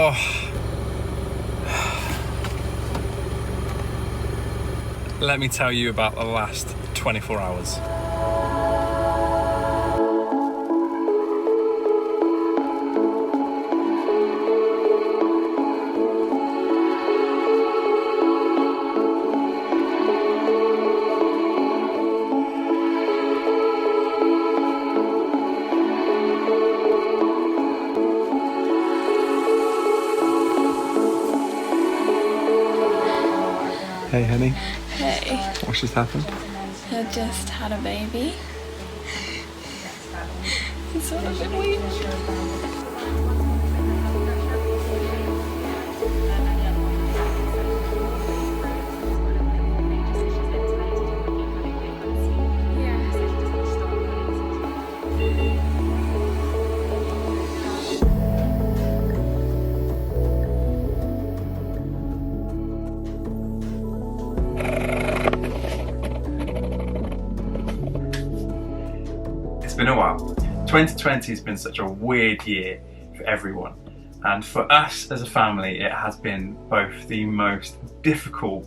Oh. Let me tell you about the last 24 hours. Hey, honey. Hey. What's just happened? I just had a baby. It's only been weeks. It's been a while. 2020 has been such a weird year for everyone, and for us as a family it has been both the most difficult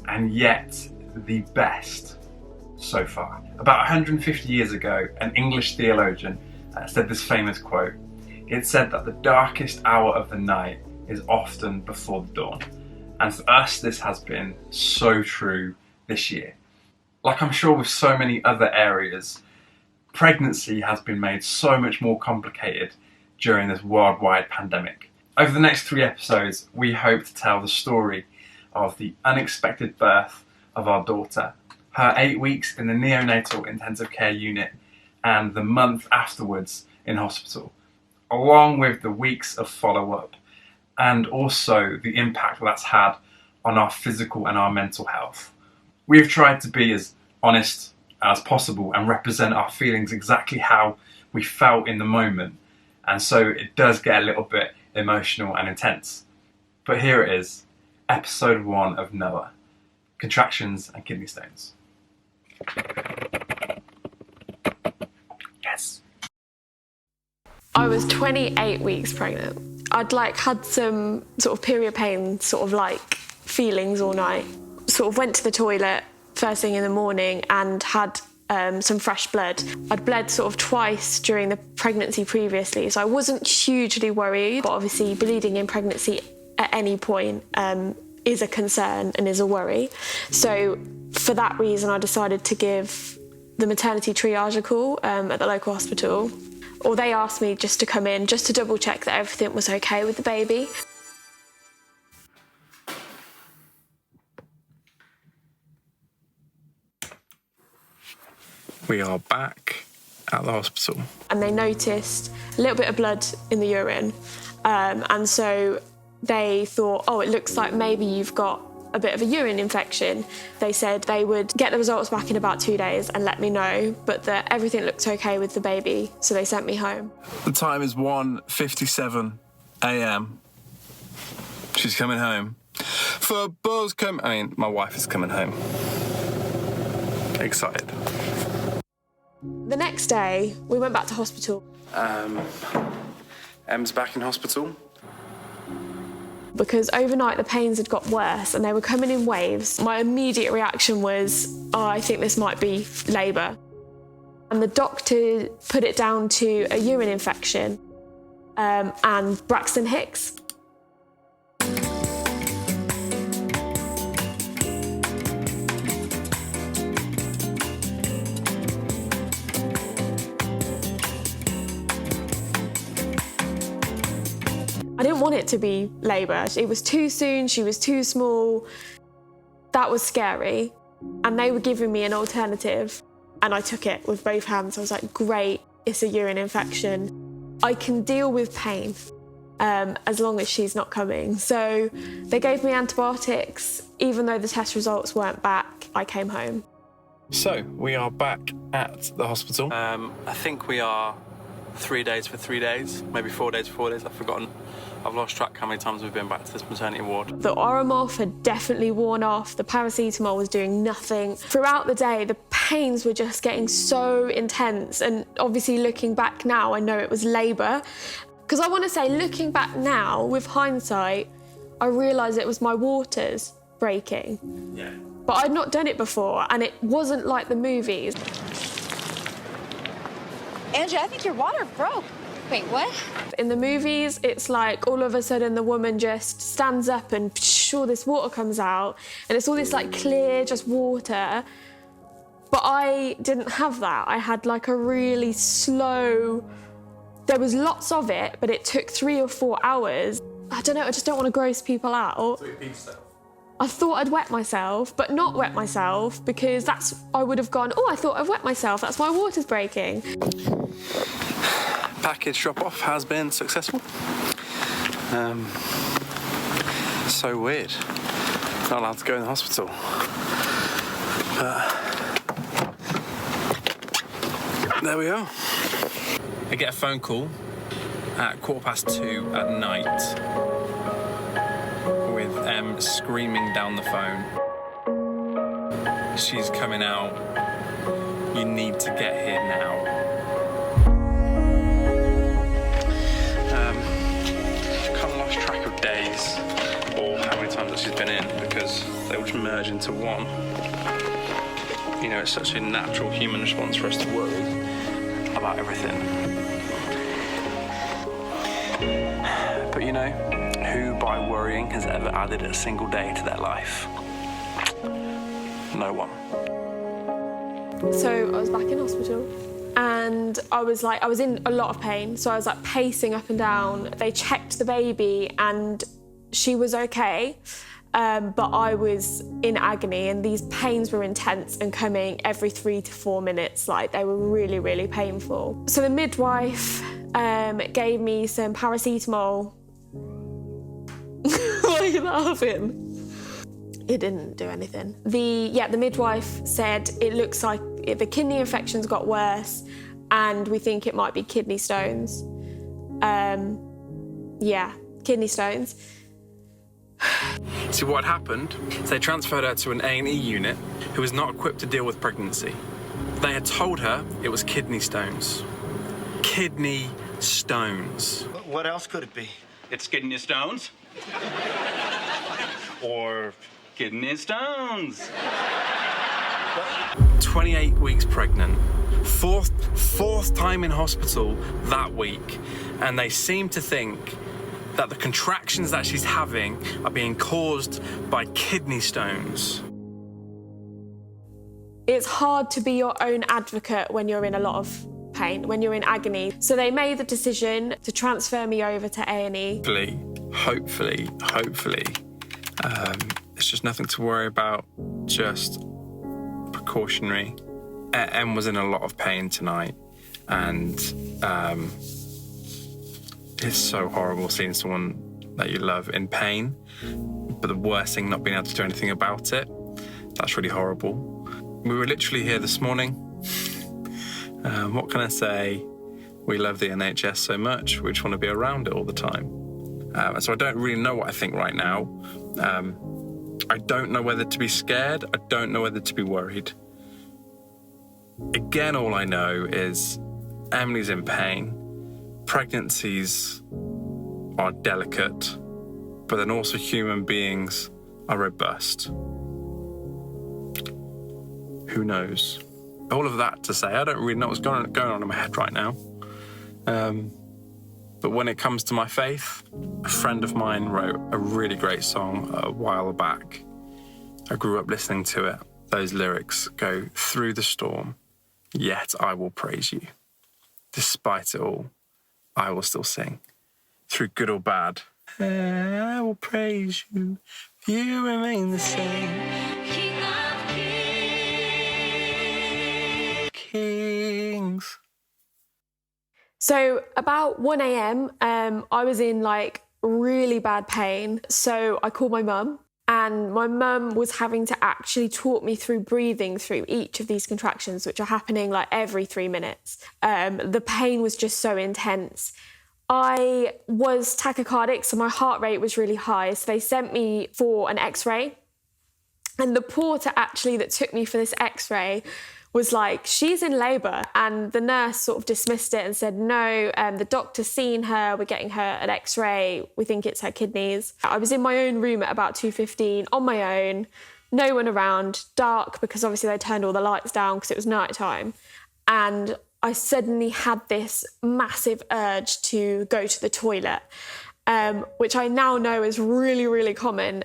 and yet the best so far. About 150 years ago, an English theologian said this famous quote. It said that the darkest hour of the night is often before the dawn, and for us this has been so true this year. Like I'm sure with so many other areas, pregnancy has been made so much more complicated during this worldwide pandemic. Over the next 3 episodes, we hope to tell the story of the unexpected birth of our daughter, her 8 weeks in the neonatal intensive care unit, and the month afterwards in hospital, along with the weeks of follow-up, and also the impact that's had on our physical and our mental health. We have tried to be as honest as possible and represent our feelings exactly how we felt in the moment, and so it does get a little bit emotional and intense. But here it is, episode 1 of Noah, Contractions and Kidney Stones. Yes. I was 28 weeks pregnant. I'd had some sort of period pain, feelings all night. Sort of went to the toilet first thing in the morning and had some fresh blood. I'd bled sort of twice during the pregnancy previously, so I wasn't hugely worried, but obviously bleeding in pregnancy at any point is a concern and is a worry. So for that reason, I decided to give the maternity triage a call at the local hospital. Or they asked me just to come in, just to double check that everything was okay with the baby. We are back at the hospital. And they noticed a little bit of blood in the urine. And so they thought, oh, it looks like maybe you've got a bit of a urine infection. They said they would get the results back in about 2 days and let me know, but that everything looked okay with the baby, so they sent me home. The time is 1:57 a.m. She's coming home. My wife is coming home. Excited. The next day, we went back to hospital. Em's back in hospital. Because overnight the pains had got worse and they were coming in waves. My immediate reaction was, I think this might be labour. And the doctor put it down to a urine infection and Braxton Hicks. I didn't want it to be labour. It was too soon, she was too small. That was scary. And they were giving me an alternative and I took it with both hands. I was like, great, it's a urine infection. I can deal with pain as long as she's not coming. So they gave me antibiotics. Even though the test results weren't back, I came home. So we are back at the hospital. I think we are 3 days for 3 days, maybe 4 days for 4 days, I've forgotten. I've lost track how many times we've been back to this maternity ward. The Oromorph had definitely worn off, the paracetamol was doing nothing. Throughout the day, the pains were just getting so intense, and obviously looking back now, I know it was labour. Because I want to say, looking back now, with hindsight, I realise it was my waters breaking. Yeah. But I'd not done it before, and it wasn't like the movies. Angie, I think your water broke. Wait, what? In the movies, it's like all of a sudden the woman just stands up and psh, all this water comes out, and it's all this like clear, just water. But I didn't have that. I had like a really slow, there was lots of it, but it took 3 or 4 hours. I don't know, I just don't want to gross people out. I thought I'd wet myself, but not wet myself, because I would have gone, oh, I thought I've wet myself, that's why water's breaking. Package drop-off has been successful. So weird. Not allowed to go in the hospital. But there we are. I get a phone call at 2:15 at night with Em screaming down the phone. She's coming out. You need to get here now. Kind of lost track of days or how many times that she's been in, because they all just merge into one. You know, it's such a natural human response for us to worry about everything. But you know, who by worrying has ever added a single day to their life? No one. So I was back in hospital, and I was in a lot of pain, so I was like pacing up and down. They checked the baby and she was okay, but I was in agony, and these pains were intense and coming every 3 to 4 minutes. Like, they were really, really painful. So the midwife gave me some paracetamol. Why are you laughing? It didn't do anything. The midwife said it looks like the kidney infection's got worse, and we think it might be kidney stones. Kidney stones. See, what happened is they transferred her to an A&E unit who was not equipped to deal with pregnancy. They had told her it was kidney stones. Kidney stones. What else could it be? It's kidney stones. Or kidney stones. 28 weeks pregnant. Fourth time in hospital that week. And they seem to think that the contractions that she's having are being caused by kidney stones. It's hard to be your own advocate when you're in a lot of pain, when you're in agony. So they made the decision to transfer me over to A&E. Hopefully, it's just nothing to worry about, just precautionary. Em was in a lot of pain tonight, and it's so horrible seeing someone that you love in pain, but the worst thing, not being able to do anything about it. That's really horrible. We were literally here this morning. What can I say? We love the NHS so much, we just want to be around it all the time. So I don't really know what I think right now. I don't know whether to be scared. I don't know whether to be worried. Again, all I know is Emily's in pain. Pregnancies are delicate, but then also human beings are robust. Who knows? All of that to say, I don't really know what's going on in my head right now. But when it comes to my faith, a friend of mine wrote a really great song a while back. I grew up listening to it. Those lyrics go, "Through the storm, yet I will praise you. Despite it all, I will still sing. Through good or bad, I will praise you. You remain the same. King of kings." So about 1 a.m, I was in like really bad pain. So I called my mum, and my mum was having to actually talk me through breathing through each of these contractions, which are happening like every 3 minutes. The pain was just so intense. I was tachycardic, so my heart rate was really high. So they sent me for an X-ray. And the porter actually that took me for this X-ray was like, she's in labour. And the nurse sort of dismissed it and said, no, the doctor's seen her, we're getting her an x-ray, we think it's her kidneys. I was in my own room at about 2:15 on my own, no one around, dark, because obviously they turned all the lights down because it was night time. And I suddenly had this massive urge to go to the toilet, which I now know is really, really common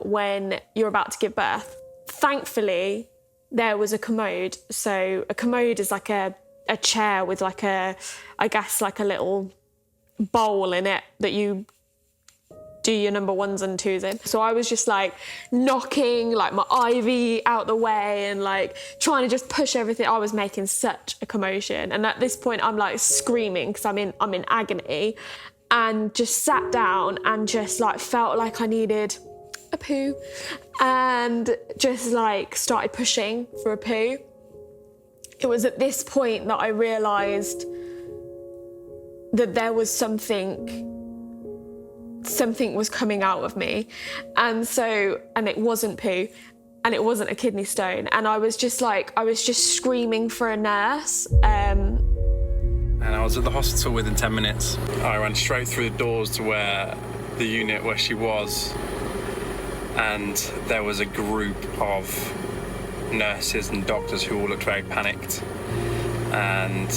when you're about to give birth. Thankfully, there was a commode. So a commode is like a chair with like a little bowl in it that you do your number 1s and 2s in. So I was just like knocking like my IV out the way and like trying to just push everything. I was making such a commotion. And at this point I'm like screaming because I'm in agony, and just sat down and just like felt like I needed a poo, and just like started pushing for a poo. It was at this point that I realised that there was something was coming out of me, and it wasn't poo, and it wasn't a kidney stone, and I was just screaming for a nurse. And I was at the hospital within 10 minutes. I ran straight through the doors to the unit where she was, and there was a group of nurses and doctors who all looked very panicked. And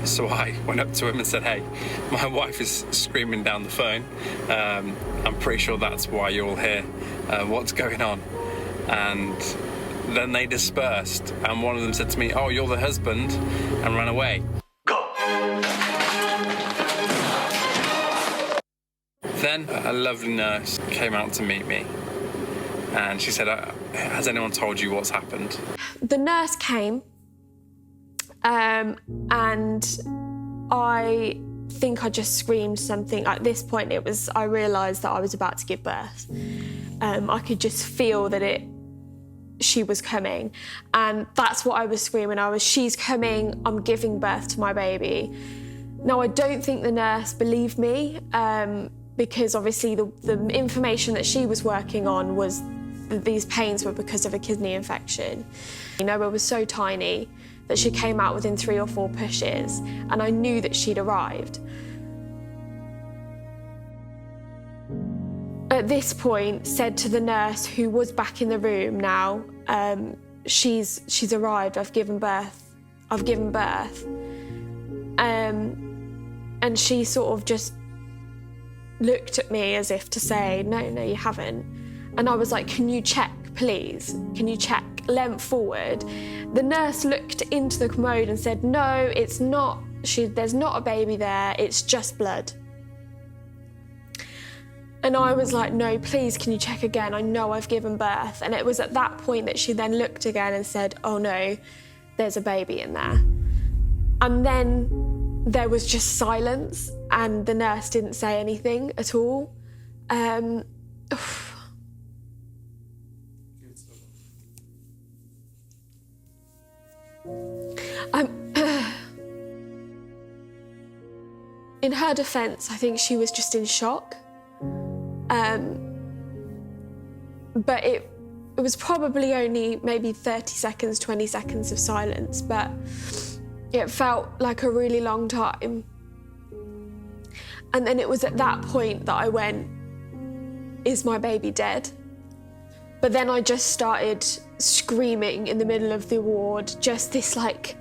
so I went up to him and said, hey, my wife is screaming down the phone. I'm pretty sure that's why you're all here. What's going on? And then they dispersed, and one of them said to me, oh, you're the husband, and ran away. Go! Then a lovely nurse came out to meet me, and she said, has anyone told you what's happened? The nurse came, and I think I just screamed something. At this point, I realised that I was about to give birth. I could just feel that she was coming, and that's what I was screaming. She's coming, I'm giving birth to my baby. Now, I don't think the nurse believed me, because obviously the information that she was working on was that these pains were because of a kidney infection. Noah was so tiny that she came out within 3 or 4 pushes, and I knew that she'd arrived. At this point, said to the nurse, who was back in the room now, she's arrived, I've given birth. And she sort of just looked at me as if to say, no, you haven't. And I was like, can you check, please? Can you check? Leant forward. The nurse looked into the commode and said, no, it's not. There's not a baby there, it's just blood. And I was like, no, please, can you check again? I know I've given birth. And it was at that point that she then looked again and said, oh no, there's a baby in there. And then there was just silence, and the nurse didn't say anything at all. In her defence, I think she was just in shock. But it was probably only maybe 30 seconds, 20 seconds of silence, but it felt like a really long time. And then it was at that point that I went, is my baby dead? But then I just started screaming in the middle of the ward, just this like,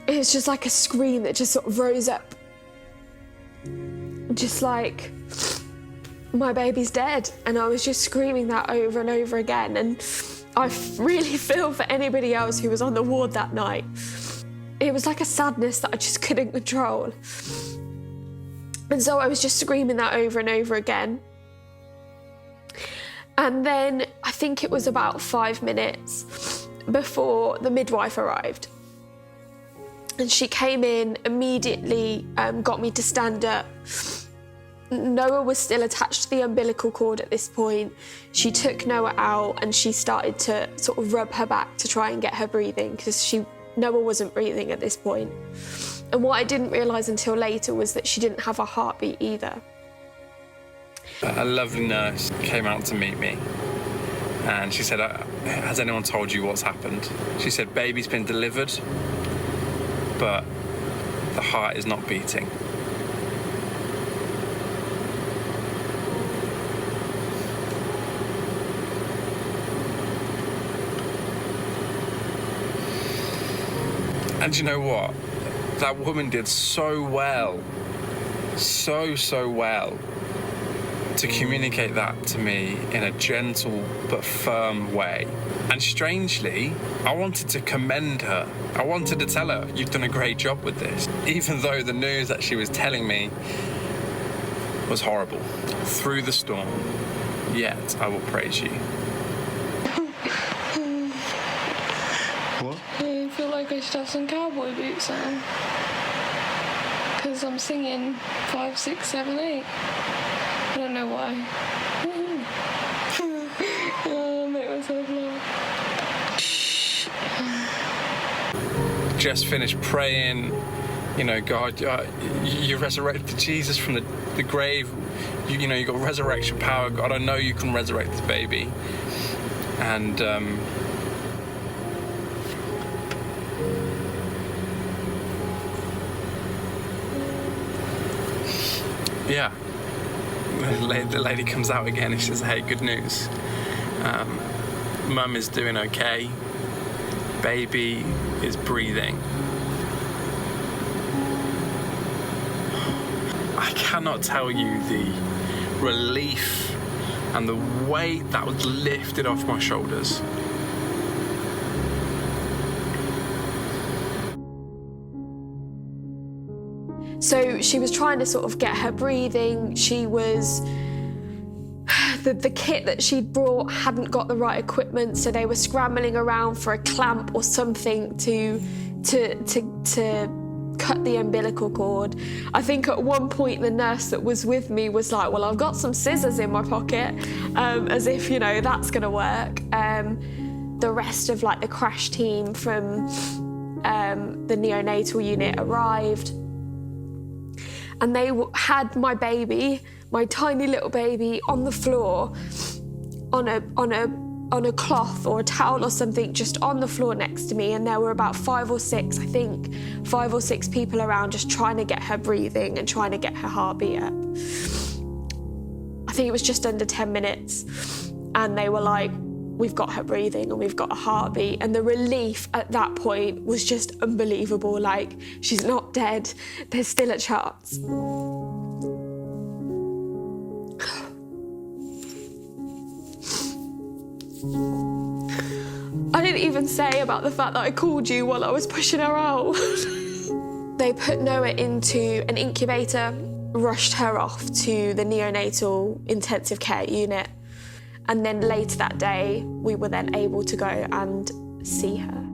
it was just like a scream that just sort of rose up. Just like, my baby's dead. And I was just screaming that over and over again. And I really feel for anybody else who was on the ward that night. It was like a sadness that I just couldn't control. And so I was just screaming that over and over again. And then I think it was about 5 minutes before the midwife arrived. And she came in, immediately got me to stand up. Noah was still attached to the umbilical cord at this point. She took Noah out and she started to sort of rub her back to try and get her breathing, because Noah wasn't breathing at this point. And what I didn't realise until later was that she didn't have a heartbeat either. A lovely nurse came out to meet me, And she said, has anyone told you what's happened? She said, baby's been delivered, but the heart is not beating. And you know what? That woman did so well, so well, to communicate that to me in a gentle but firm way. And strangely, I wanted to commend her. I wanted to tell her, you've done a great job with this. Even though the news that she was telling me was horrible. Through the storm, yet I will praise you. What? I feel like I should have some cowboy boots on. Because I'm singing 5, 6, 7, 8. I don't know why. Oh, make myself laugh. Just finished praying, you know, God, you resurrected Jesus from the grave. You know, you got resurrection power. God, I know you can resurrect this baby. And yeah, the lady comes out again and she says, hey, good news. Mum is doing okay. Baby is breathing. I cannot tell you the relief and the weight that was lifted off my shoulders. So she was trying to sort of get her breathing. She was... The kit that she'd brought hadn't got the right equipment, so they were scrambling around for a clamp or something to cut the umbilical cord. I think at one point the nurse that was with me was like, well, I've got some scissors in my pocket, as if, you know, that's gonna work. The rest of like the crash team from the neonatal unit arrived, and they had my baby, my tiny little baby, on the floor, on a cloth or a towel or something, just on the floor next to me. And there were about 5 or 6 people around, just trying to get her breathing and trying to get her heartbeat up. I think it was just under 10 minutes. And they were like, we've got her breathing and we've got a heartbeat. And the relief at that point was just unbelievable. Like, she's not dead, there's still a chance. I didn't even say about the fact that I called you while I was pushing her out. They put Noah into an incubator, rushed her off to the neonatal intensive care unit, and then later that day we were then able to go and see her.